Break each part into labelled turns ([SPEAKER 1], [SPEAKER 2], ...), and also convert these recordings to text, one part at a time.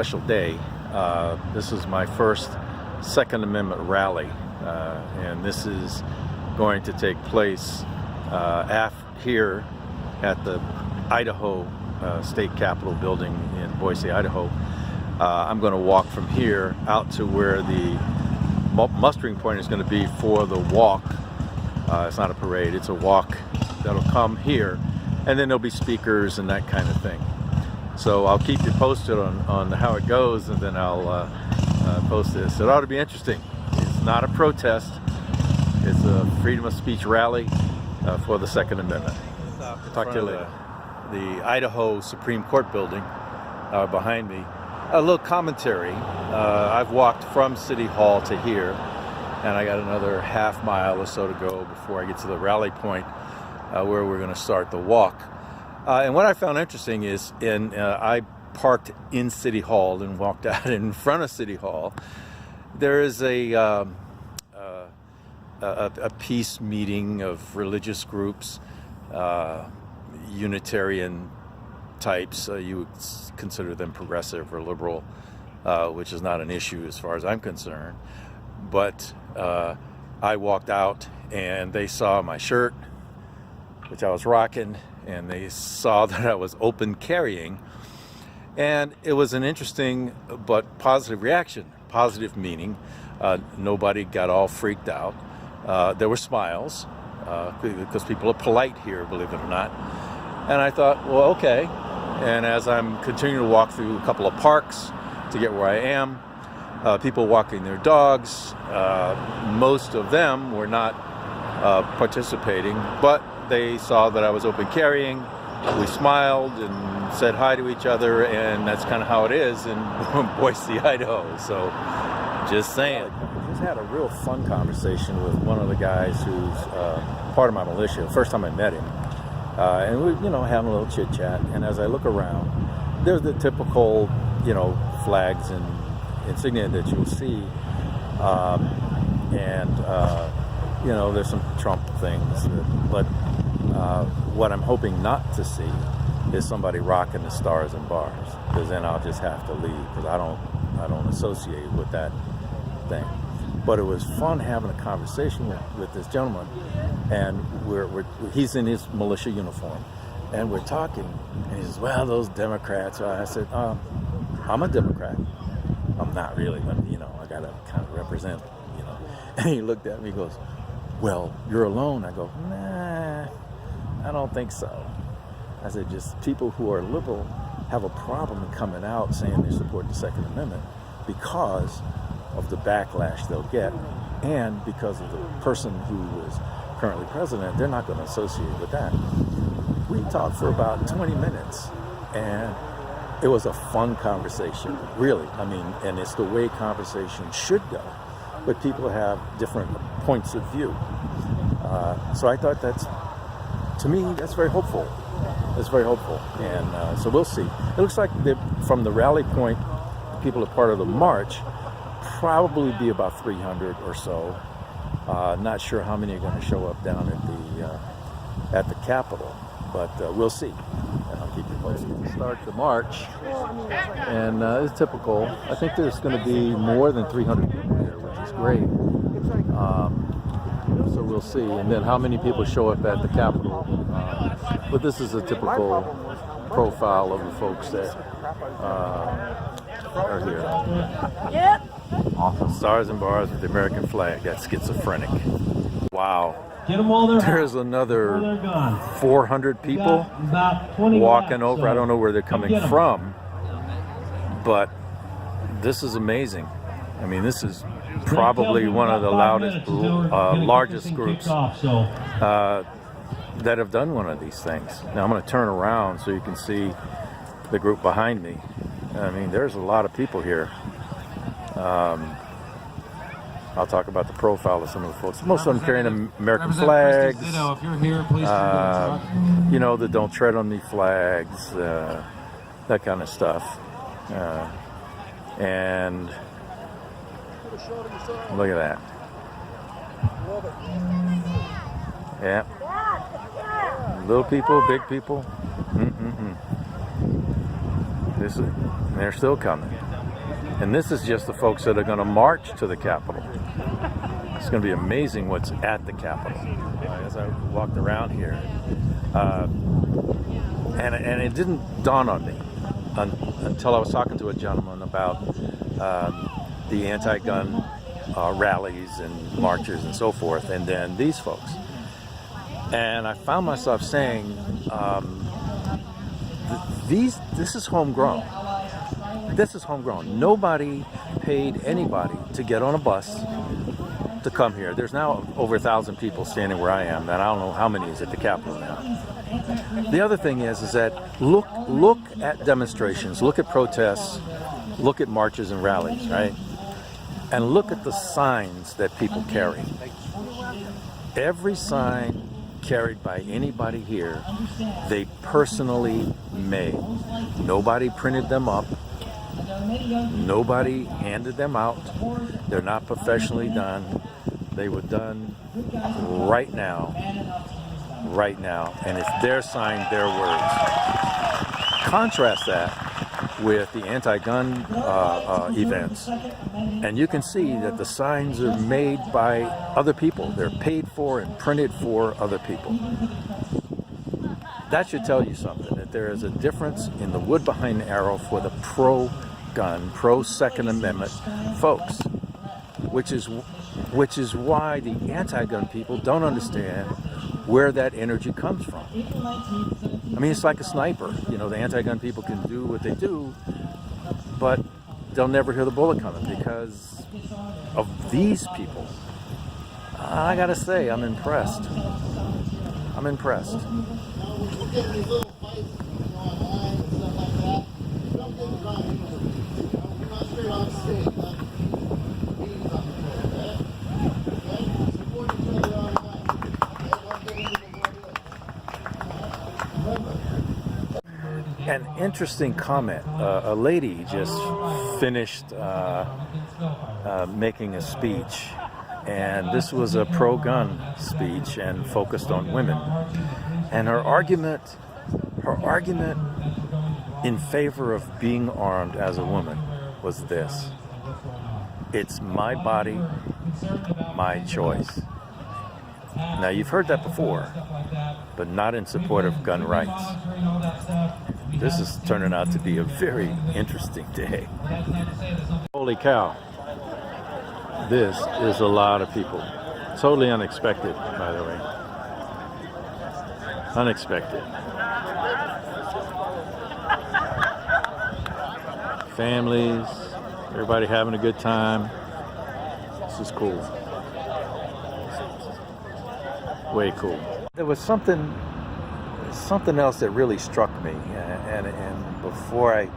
[SPEAKER 1] special day. This is my first Second Amendment rally, and this is going to take place here at the Idaho State Capitol building in Boise, Idaho. I'm going to walk from here out to where the mustering point is going to be for the walk. It's not a parade, it's a walk that'll come here, and then there'll be speakers and that kind of thing. So I'll keep you posted on how it goes, and then I'll post this. It ought to be interesting. It's not a protest, it's a freedom of speech rally for the Second Amendment. Talk to you later. The Idaho Supreme Court building behind me. A little commentary. I've walked from City Hall to here, and I got another half mile or so to go before I get to the rally point where we're going to start the walk. And what I found interesting is, I parked in City Hall and walked out in front of City Hall. There is a peace meeting of religious groups, Unitarian types. You would consider them progressive or liberal, which is not an issue as far as I'm concerned. But I walked out and they saw my shirt, which I was rocking, and they saw that I was open carrying. And it was an interesting but positive reaction. Positive meaning nobody got all freaked out. There were smiles because people are polite here, believe it or not. And I thought, well, okay. And as I'm continuing to walk through a couple of parks to get where I am, people walking their dogs, most of them were not participating, but they saw that I was open carrying. We smiled and said hi to each other, and that's kind of how it is in Boise, Idaho. So, just saying. I just had a real fun conversation with one of the guys who's part of my militia. First time I met him. And we, having a little chit chat. And as I look around, there's the typical, flags and insignia that you'll see. There's some Trump things. But what I'm hoping not to see is somebody rocking the stars and bars, because then I'll just have to leave, because I don't associate with that thing. But it was fun having a conversation with this gentleman, and he's in his militia uniform, and we're talking, and he says, well, those Democrats. I said, I'm a Democrat. I'm not really, but I gotta kind of represent, And he looked at me and goes, well, you're alone. I go, nah, I don't think so. I said, just people who are liberal have a problem in coming out saying they support the Second Amendment because of the backlash they'll get, and because of the person who is currently president. They're not going to associate with that. We talked for about 20 minutes, and it was a fun conversation, really. And it's the way conversation should go, but people have different points of view. So I thought to me, that's very hopeful. It's very hopeful, and so we'll see. It looks like from the rally point, the people are part of the march, probably be about 300 or so. Not sure how many are going to show up down at the Capitol, but we'll see. And I'll keep you posted. Start the march, and it's typical. I think there's going to be more than 300 people here, which is great. So we'll see, and then how many people show up at the Capitol. But this is a typical profile of the folks that are here. Yep. Awesome. Stars and bars with the American flag. That's schizophrenic. Wow.
[SPEAKER 2] Get them while they're
[SPEAKER 1] There's another 400 people walking over. I don't know where they're coming from, but this is amazing. This is probably one of the largest groups that have done one of these things. Now I'm going to turn around so you can see the group behind me. There's a lot of people here. I'll talk about the profile of some of the folks. Most of them carrying American flags.
[SPEAKER 2] If you're here, please
[SPEAKER 1] the Don't Tread on Me flags, that kind of stuff. And look at that. Yeah. Little people, big people. They're still coming. And this is just the folks that are going to march to the Capitol. It's going to be amazing what's at the Capitol. As I walked around here, and it didn't dawn on me until I was talking to a gentleman about the anti-gun rallies and marches and so forth, and then these folks. And I found myself saying, this is homegrown. This is homegrown. Nobody paid anybody to get on a bus to come here. There's now over 1,000 people standing where I am, and I don't know how many is at the Capitol now. The other thing is that look at demonstrations, look at protests, look at marches and rallies, right? And look at the signs that people carry. Every sign carried by anybody here, they personally made. Nobody printed them up. Nobody handed them out. They're not professionally done. They were done right now, and it's their sign, their words. Contrast that with the anti-gun events, and you can see that the signs are made by other people. They're paid for and printed for other people. That should tell you something, that there is a difference in the wood behind the arrow for the pro-gun, pro-Second Amendment folks, which is why the anti-gun people don't understand where that energy comes from. I mean, it's like a sniper. You know, the anti-gun people can do what they do, but they'll never hear the bullet coming because of these people. I gotta say, I'm impressed. I'm impressed. An interesting comment. A lady just finished making a speech, and this was a pro-gun speech and focused on women. And her argument in favor of being armed as a woman was this: it's my body, my choice. Now, you've heard that before, but not in support of gun rights. This is turning out to be a very interesting day. Holy cow. This is a lot of people. Totally unexpected, by the way. Unexpected. Families, everybody having a good time. This is cool. Way cool. There was something else that really struck me, and before I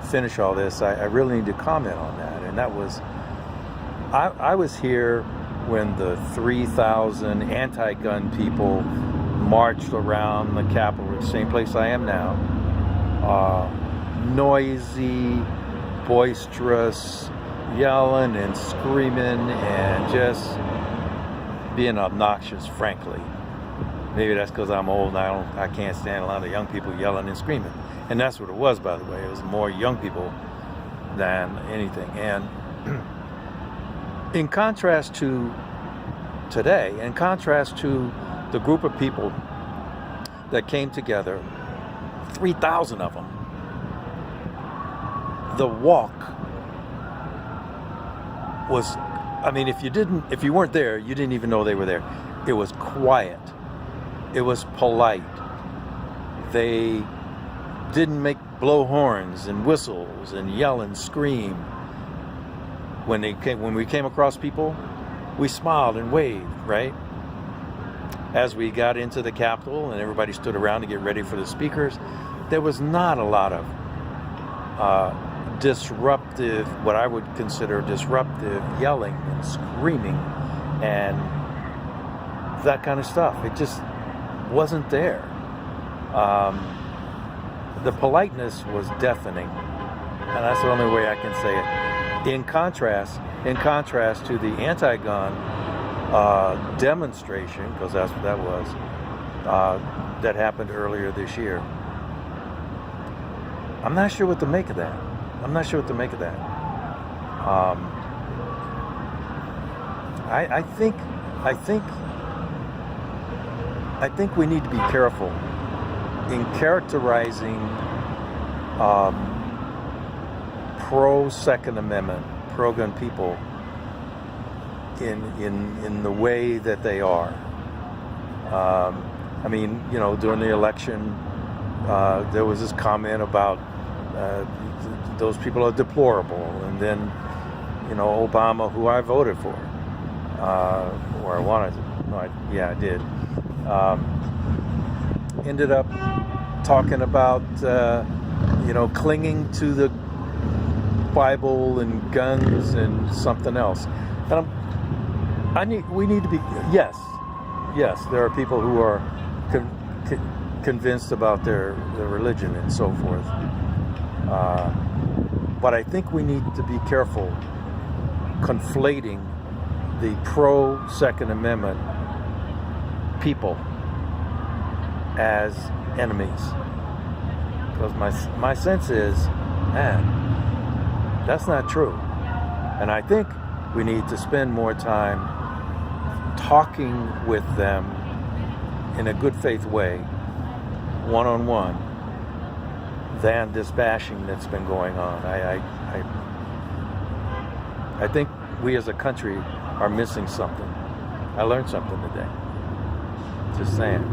[SPEAKER 1] finish all this, I really need to comment on that, and that was, I was here when the 3,000 anti-gun people marched around the Capitol, the same place I am now, noisy, boisterous, yelling and screaming and just being obnoxious, frankly. Maybe that's because I'm old and I can't stand a lot of young people yelling and screaming. And that's what it was, by the way. It was more young people than anything. And in contrast to today, in contrast to the group of people that came together, 3,000 of them, the walk was, I mean, if you weren't there, you didn't even know they were there. It was quiet. It was polite. They didn't blow horns and whistles and yell and scream. When we came across people, we smiled and waved, right? As we got into the Capitol and everybody stood around to get ready for the speakers, there was not a lot of disruptive, what I would consider disruptive yelling and screaming and that kind of stuff. It just wasn't there. The politeness was deafening, and that's the only way I can say it. In contrast to the anti-gun demonstration, because that's what that was, that happened earlier this year. I'm not sure what to make of that. I think we need to be careful in characterizing pro Second Amendment, pro gun people in the way that they are. I mean, you know, during the election, there was this comment about those people are deplorable, and then, you know, Obama, who I voted for, or I wanted to, no, I did, ended up talking about, you know, clinging to the Bible and guns and something else. And we need to be, yes, there are people who are convinced about their religion and so forth. But I think we need to be careful conflating the pro-Second Amendment people as enemies. Because my sense is, man, that's not true. And I think we need to spend more time talking with them in a good faith way, one-on-one, than this bashing that's been going on. I think we as a country are missing something. I learned something today. Just saying.